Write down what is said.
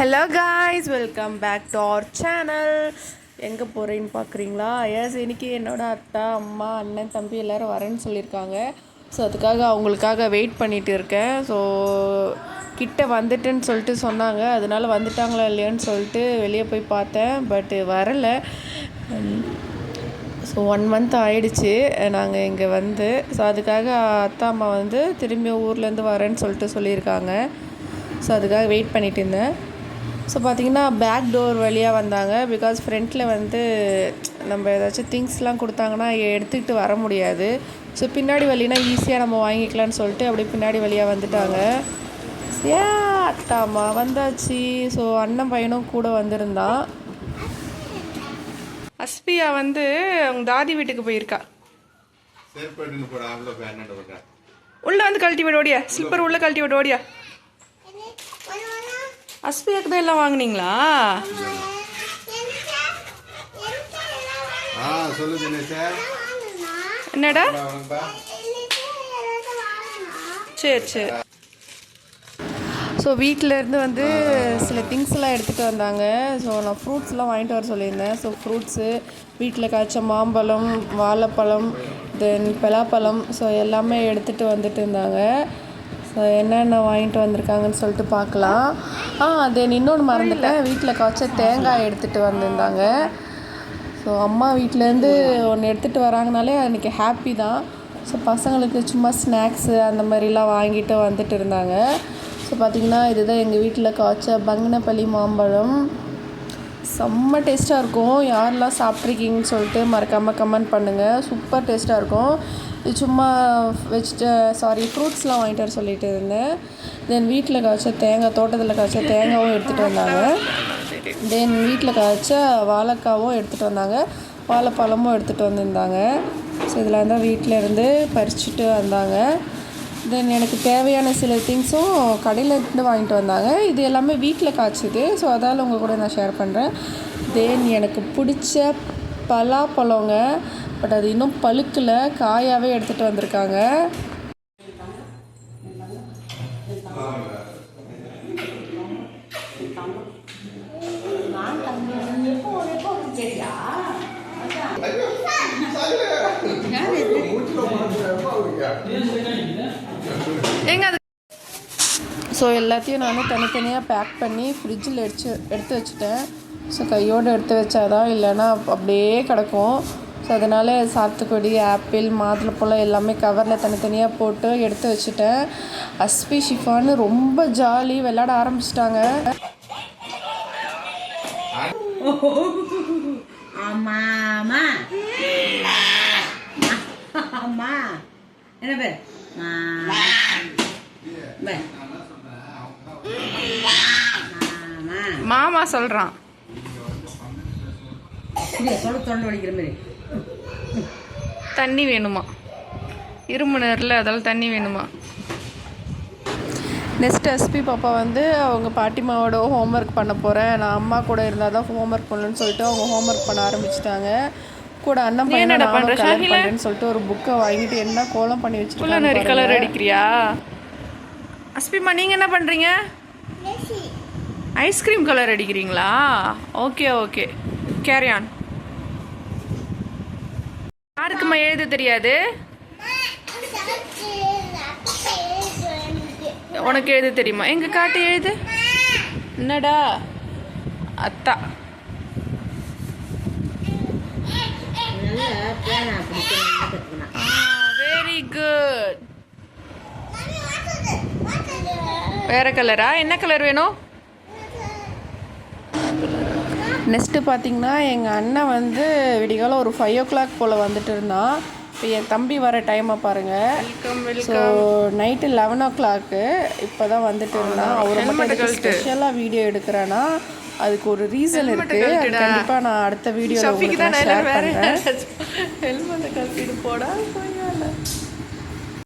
Hello guys, welcome back to our channel. எங்கே போகிறேன்னு பார்க்குறீங்களா? எஸ், இன்றைக்கி என்னோடய அத்தா, அம்மா, அண்ணன், தம்பி எல்லோரும் வரேன்னு சொல்லியிருக்காங்க. ஸோ அதுக்காக அவங்களுக்காக வெயிட் பண்ணிகிட்டு இருக்கேன். ஸோ கிட்ட வந்துட்டுன்னு சொல்லிட்டு சொன்னாங்க. அதனால வந்துட்டாங்களா இல்லையான்னு சொல்லிட்டு வெளியே போய் பார்த்தேன். பட் வரலை. ஸோ 1 month ஆகிடுச்சு நாங்கள் இங்கே வந்து. ஸோ அதுக்காக அத்தா அம்மா வந்து திரும்பி ஊர்லேருந்து வரேன்னு சொல்லிட்டு சொல்லியிருக்காங்க. ஸோ அதுக்காக வெயிட் பண்ணிகிட்டு இருந்தேன். ஸோ பார்த்திங்கன்னா பேக் டோர் வழியாக வந்தாங்க. பிகாஸ் ஃப்ரண்ட்டில் வந்து நம்ம ஏதாச்சும் திங்ஸ்லாம் கொடுத்தாங்கன்னா எடுத்துக்கிட்டு வர முடியாது. ஸோ பின்னாடி வழினா ஈஸியாக நம்ம வாங்கிக்கலான்னு சொல்லிட்டு அப்படியே பின்னாடி வழியாக வந்துட்டாங்க. அத்தாம்மா வந்தாச்சு. ஸோ அண்ணன் பையனும் கூட வந்திருந்தான். அஸ்பியா வந்து அவங்க தாதி வீட்டுக்கு போயிருக்கா. உள்ள வந்து கழட்டி விட ஓடியா, ஸ்லிப்பர் உள்ள கழட்டி விட ஓடியா. அஸ்பியாக்கு தான் எல்லாம் வாங்கினீங்களா? என்னடா? சரி சரி. ஸோ வீட்டிலேருந்து வந்து சில திங்ஸ்லாம் எடுத்துகிட்டு வந்தாங்க. ஸோ நான் ஃப்ரூட்ஸ்லாம் வாங்கிட்டு வர சொல்லியிருந்தேன். ஸோ ஃப்ரூட்ஸு, வீட்டில் காய்ச்ச மாம்பழம், வாழைப்பழம், தென் பலாப்பழம், ஸோ எல்லாமே எடுத்துகிட்டு வந்துட்டு இருந்தாங்க. ஸோ என்னென்ன வாங்கிட்டு வந்திருக்காங்கன்னு சொல்லிட்டு பார்க்கலாம். தென் இன்னொன்று மறந்துட்டேன், வீட்டில் காய்ச்ச தேங்காய் எடுத்துகிட்டு வந்திருந்தாங்க. ஸோ அம்மா வீட்டிலேருந்து ஒன்று எடுத்துகிட்டு வராங்கனாலே அன்றைக்கி ஹாப்பி தான். ஸோ பசங்களுக்கு சும்மா ஸ்நாக்ஸு அந்த மாதிரிலாம் வாங்கிட்டு வந்துட்டு இருந்தாங்க. ஸோ பார்த்திங்கன்னா இதுதான் எங்கள் வீட்டில் காய்ச்ச பங்கனப்பள்ளி மாம்பழம். செம்ம டேஸ்ட்டாக இருக்கும். யாரெல்லாம் சாப்பிட்ருக்கீங்கன்னு சொல்லிட்டு மறக்காமல் கமெண்ட் பண்ணுங்கள். சூப்பர் டேஸ்ட்டாக இருக்கும். இது சும்மா ஃப்ரூட்ஸ்லாம் வாங்கிட்டு வர சொல்லிட்டு இருந்தேன். தென் வீட்டில் காய்ச்ச தேங்காய், தோட்டத்தில் காய்ச்ச தேங்காயும் எடுத்துகிட்டு வந்தாங்க. தென் வீட்டில் காய்ச்ச வாழைக்காவும் எடுத்துகிட்டு வந்தாங்க, வாழைப்பழமும் எடுத்துகிட்டு வந்திருந்தாங்க. ஸோ இதெல்லாம் தான் வீட்டில் இருந்து பறிச்சுட்டு வந்தாங்க. தென் எனக்கு தேவையான சில திங்ஸும் கடையிலேருந்து வாங்கிட்டு வந்தாங்க. இது எல்லாமே வீட்டில் காய்ச்சிது. ஸோ அதால் உங்கள் கூட நான் ஷேர் பண்ணுறேன். தென் எனக்கு பிடிச்ச பலாப்பழங்க. பட் அது இன்னும் பழுக்கலை, காயாகவே எடுத்துகிட்டு வந்திருக்காங்க. ஸோ எல்லாத்தையும் நான் தனித்தனியாக பேக் பண்ணி ஃப்ரிட்ஜில் எடுத்து வச்சுட்டேன். ஸோ கையோடு எடுத்து வச்சாதான், இல்லைன்னா அப்படியே கிடக்கும். ஸோ அதனால் சாத்துக்குடி, ஆப்பிள், மாதுளப்பழம் எல்லாமே கவரில் தனித்தனியாக போட்டு எடுத்து வச்சுட்டேன். அஸ்பி ஷிஃபான்னு ரொம்ப ஜாலி விளையாட ஆரம்பிச்சிட்டாங்க. என்ன பேர்? மாமா சொல்றான். தண்ணி வேணுமா? இரும்பு நேரில் அதெல்லாம் தண்ணி வேணுமா? நெக்ஸ்ட் எஸ்பி பாப்பா வந்து அவங்க பாட்டிமாவோட ஹோம்ஒர்க் பண்ண போகிறேன், நான் அம்மா கூட இருந்தால் தான் ஹோம்ஒர்க் பண்ணணுன்னு சொல்லிட்டு அவங்க ஹோம்ஒர்க் பண்ண ஆரம்பிச்சிட்டாங்க. கூட அண்ணன் பையனை பண்ணுறேன்னு சொல்லிட்டு ஒரு புக்கை வாங்கிட்டு என்ன கோலம் பண்ணி வச்சுருக்காங்க. நிறைய கலர் அடிக்கிறியா அஸ்பிமா? நீங்கள் என்ன பண்ணுறீங்க? ஐஸ்கிரீம் கலர் அடிக்கிறீங்களா? Okay okay, carry on. யாருக்குமா எழுத தெரியாது? உனக்கு எழுத தெரியுமா? எங்க காட்டு எழுது. என்னடா அத்தா? Very good. வேற கலரா? என்ன கலர் வேணும்? நெக்ஸ்ட்டு பார்த்திங்கன்னா எங்கள் அண்ணன் வந்து விடிகாலம் ஒரு 5 o'clock போல் வந்துட்டு இருந்தான். இப்போ என் தம்பி வர டைமை பாருங்கள். ஸோ நைட்டு 11 o'clock இப்போ தான் வந்துட்டு இருந்தான். அவரை மட்டும் ஸ்பெஷலாக வீடியோ எடுக்கிறேன்னா அதுக்கு ஒரு ரீசன் இருக்குது. அது கண்டிப்பாக நான் அடுத்த வீடியோவில் உங்களுக்கு ஷேர் பண்ணுறேன். ஹெல்மெட்டை கழட்டிட்டு போடா.